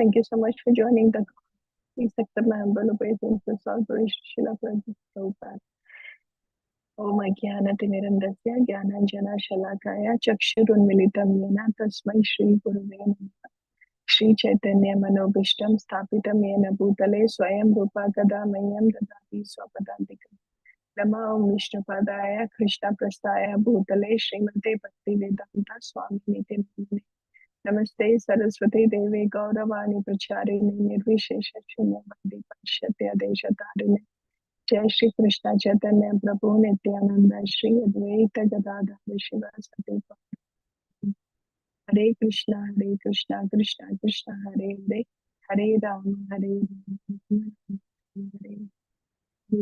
Thank you so much for joining the call. Please accept my humble obeisances, all glory to Srila Prabhupada. Om Ajnanatimirandasya Jnananjana Shalakaya Chakshurunmilitam Yena Tasmai Shri Gurave Namaha. Shri Chaitanya Manobishtam Sthapitam Yena Bhutale Swayam Rupa Kadamayam Dadati Swapadantikam. Nama Om Vishnupadaya Krishna Prastaya Bhutale Srimate Bhakti Vedanta Swami Niti Namane. Namaste Saraswati Devi Gauravani Pracharini Nirvishesha Shunyavadi Pashyatya Deshatarine. Jai Shri Krishna Chaitanya Prabhu Nityananda Shri Advaita Gadadhar Shivasati. Hare Krishna Krishna Krishna Hare Hare Hare Rama Hare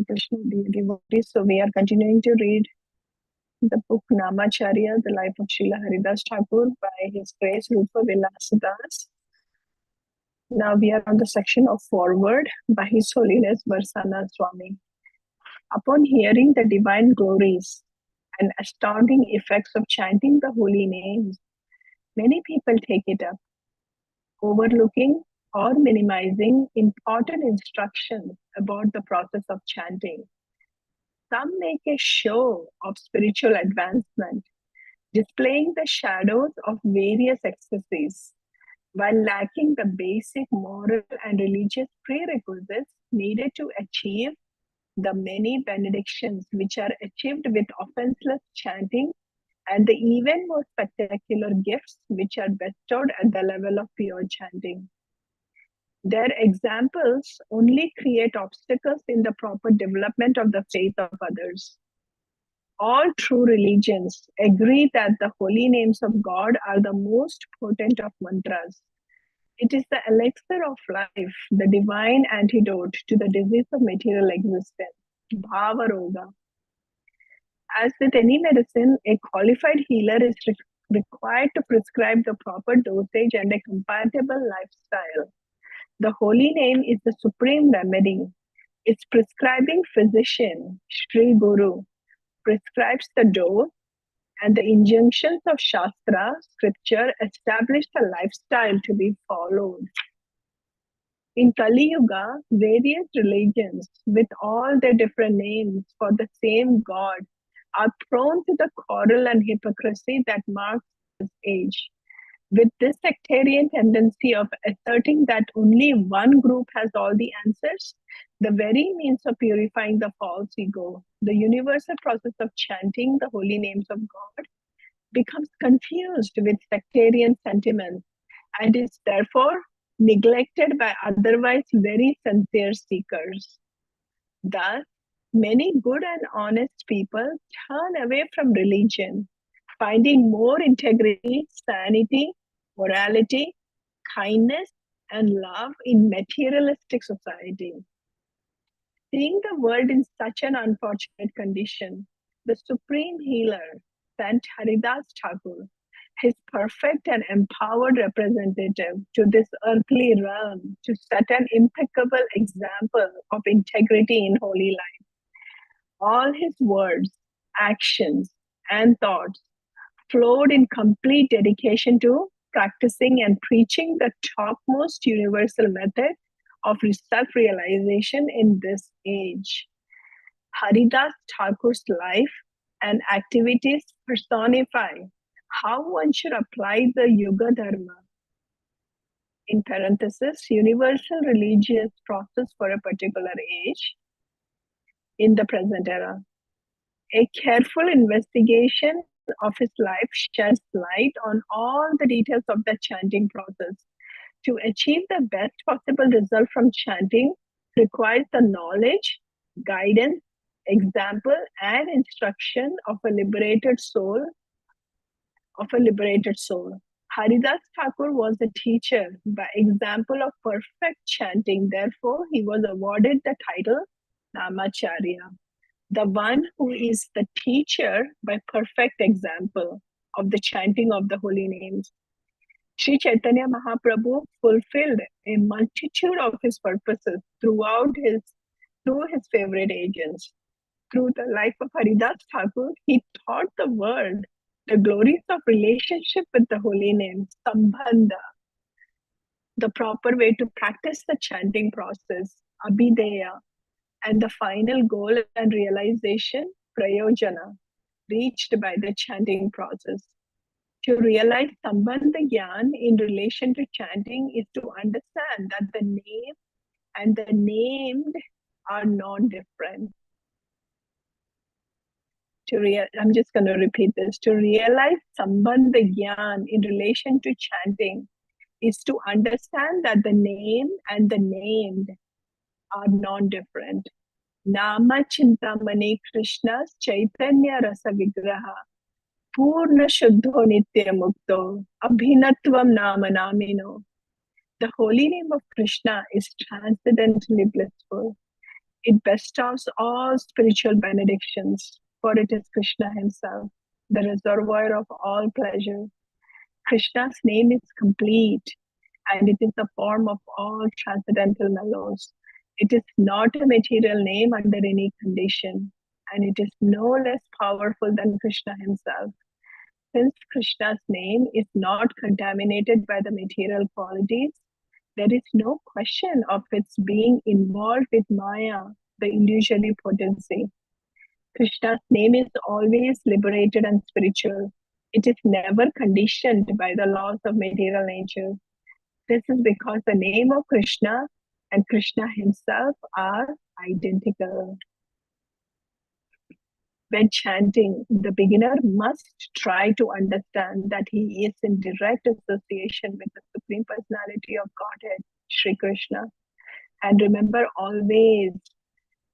Krishna, dear devotees. So we are continuing to read the book Namacharya, the life of Srila Haridasa Thakur by His Grace Rupa Vilasadas. Now we are on the section of foreword by His Holiness Varsana Swami. Upon hearing the divine glories and astounding effects of chanting the holy names, many people take it up, overlooking or minimizing important instructions about the process of chanting. Some make a show of spiritual advancement, displaying the shadows of various ecstasies, while lacking the basic moral and religious prerequisites needed to achieve the many benedictions which are achieved with offenseless chanting and the even more spectacular gifts which are bestowed at the level of pure chanting. Their examples only create obstacles in the proper development of the faith of others. All true religions agree that the holy names of God are the most potent of mantras. It is the elixir of life, the divine antidote to the disease of material existence, Bhava Roga. As with any medicine, a qualified healer is required to prescribe the proper dosage and a compatible lifestyle. The holy name is the supreme remedy. Its prescribing physician, Sri Guru, prescribes the dose, and the injunctions of Shastra, scripture, establish the lifestyle to be followed. In Kali Yuga, various religions, with all their different names for the same God, are prone to the quarrel and hypocrisy that marks this age. With this sectarian tendency of asserting that only one group has all the answers, the very means of purifying the false ego, the universal process of chanting the holy names of God, becomes confused with sectarian sentiments and is therefore neglected by otherwise very sincere seekers. Thus, many good and honest people turn away from religion, finding more integrity, sanity, morality, kindness, and love in materialistic society. Seeing the world in such an unfortunate condition, the supreme healer sent Haridasa Thakur, his perfect and empowered representative, to this earthly realm to set an impeccable example of integrity in holy life. All his words, actions, and thoughts flowed in complete dedication to practicing and preaching the topmost universal method of self-realization in this age. Haridasa Thakur's life and activities personify how one should apply the Yuga Dharma, in parenthesis, universal religious process for a particular age, in the present era. A careful investigation of his life sheds light on all the details of the chanting process. To achieve the best possible result from chanting requires the knowledge, guidance, example, and instruction of a liberated soul. Haridasa Thakur was a teacher by example of perfect chanting. Therefore, he was awarded the title Namacharya, the one who is the teacher by perfect example of the chanting of the holy names. Sri Chaitanya Mahaprabhu fulfilled a multitude of his purposes through his favorite agents. Through the life of Haridasa Thakur, he taught the world the glories of relationship with the holy name, Sambandha. the proper way to practice the chanting process, abhideya, and the final goal and realization, prayojana, reached by the chanting process. To realize Sambandha Gyan in relation to chanting is to understand that the name and the named are non-different. I'm just going to repeat this. To realize Sambandha Gyan in relation to chanting is to understand that the name and the named are non-different. Nama Chintamani Krishna's Chaitanya Rasa Vigraha Purna Shuddho Nitya Mukto Abhinatvam Nama Namino. The holy name of Krishna is transcendently blissful. It bestows all spiritual benedictions, for it is Krishna himself, the reservoir of all pleasure. Krishna's name is complete, and it is the form of all transcendental mellows. It is not a material name under any condition, and it is no less powerful than Krishna himself. Since Krishna's name is not contaminated by the material qualities, there is no question of its being involved with Maya, the illusory potency. Krishna's name is always liberated and spiritual. It is never conditioned by the laws of material nature. This is because the name of Krishna and Krishna himself are identical. When chanting, the beginner must try to understand that he is in direct association with the Supreme Personality of Godhead, Sri Krishna. And remember always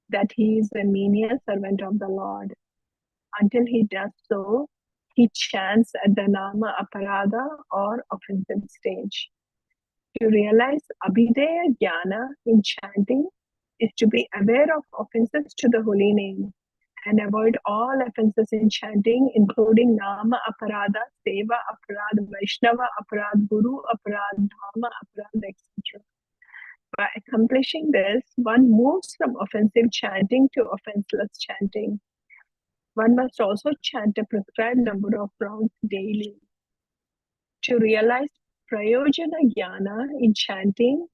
that he is a menial servant of the Lord. Until he does so, he chants at the Nama Aparada or offensive stage. To realize Abhideya Jnana in chanting is to be aware of offenses to the holy name and avoid all offenses in chanting, including Nama Aparada, Seva Aparada, Vaishnava Aparada, Guru Aparada, Dhamma Aparada, etc. By accomplishing this, one moves from offensive chanting to offenseless chanting. One must also chant a prescribed number of rounds daily. To realize Prayojana Jnana in chanting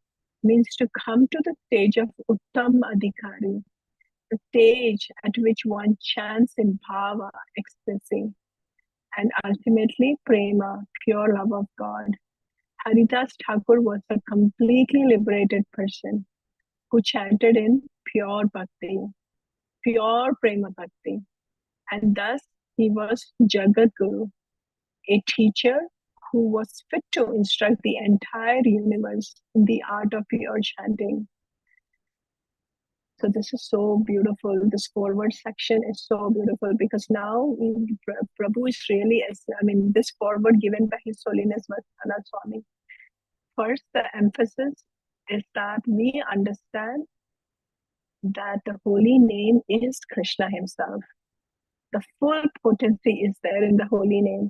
means to come to the stage of Uttam Adhikari, the stage at which one chants in bhava, ecstasy, and ultimately prema, pure love of God. Haridasa Thakur was a completely liberated person who chanted in pure bhakti, pure prema bhakti, and thus he was Jagat Guru, a teacher who was fit to instruct the entire universe in the art of pure chanting. So this is so beautiful. This forward section is so beautiful because now Prabhu is really, this forward given by His Holiness Vatsala Swami. First, the emphasis is that we understand that the holy name is Krishna himself. The full potency is there in the holy name.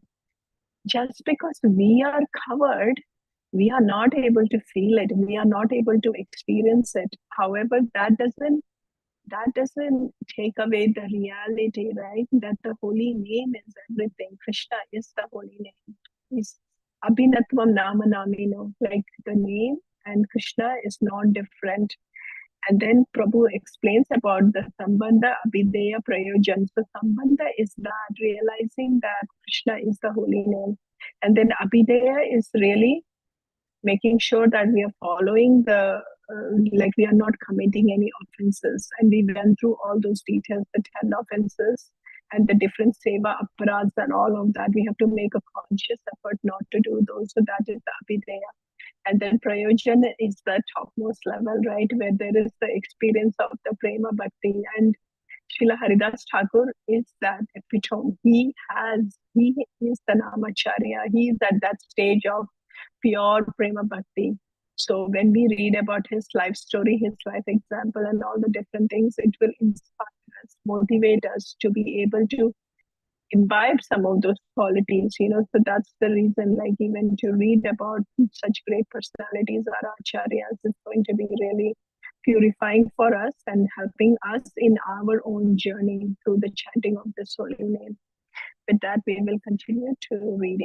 Just because we are covered, we are not able to feel it. We are not able to experience it. However, that doesn't take away the reality, right? That the holy name is everything. Krishna is the holy name. He's Abhinatvam Nama Namino, like the name, and Krishna is not different. And then Prabhu explains about the Sambandha, Abhideya, Prayojan. So Sambandha is that, realizing that Krishna is the holy name. And then Abhideya is really making sure that we are following like we are not committing any offenses. And we went through all those details, the 10 offenses and the different seva, aparads and all of that. We have to make a conscious effort not to do those. So that is the Abhideya. And then Prayojan is the topmost level, right? Where there is the experience of the Prema Bhakti. And Srila Haridasa Thakur is that epitome. He is the Namacharya. He is at that stage of pure Prema Bhakti. So when we read about his life story, his life example, and all the different things, it will inspire us, motivate us to be able to imbibe some of those qualities, so that's the reason, like, even to read about such great personalities, our acharyas, is going to be really purifying for us and helping us in our own journey through the chanting of this holy name. With that, we will continue to read.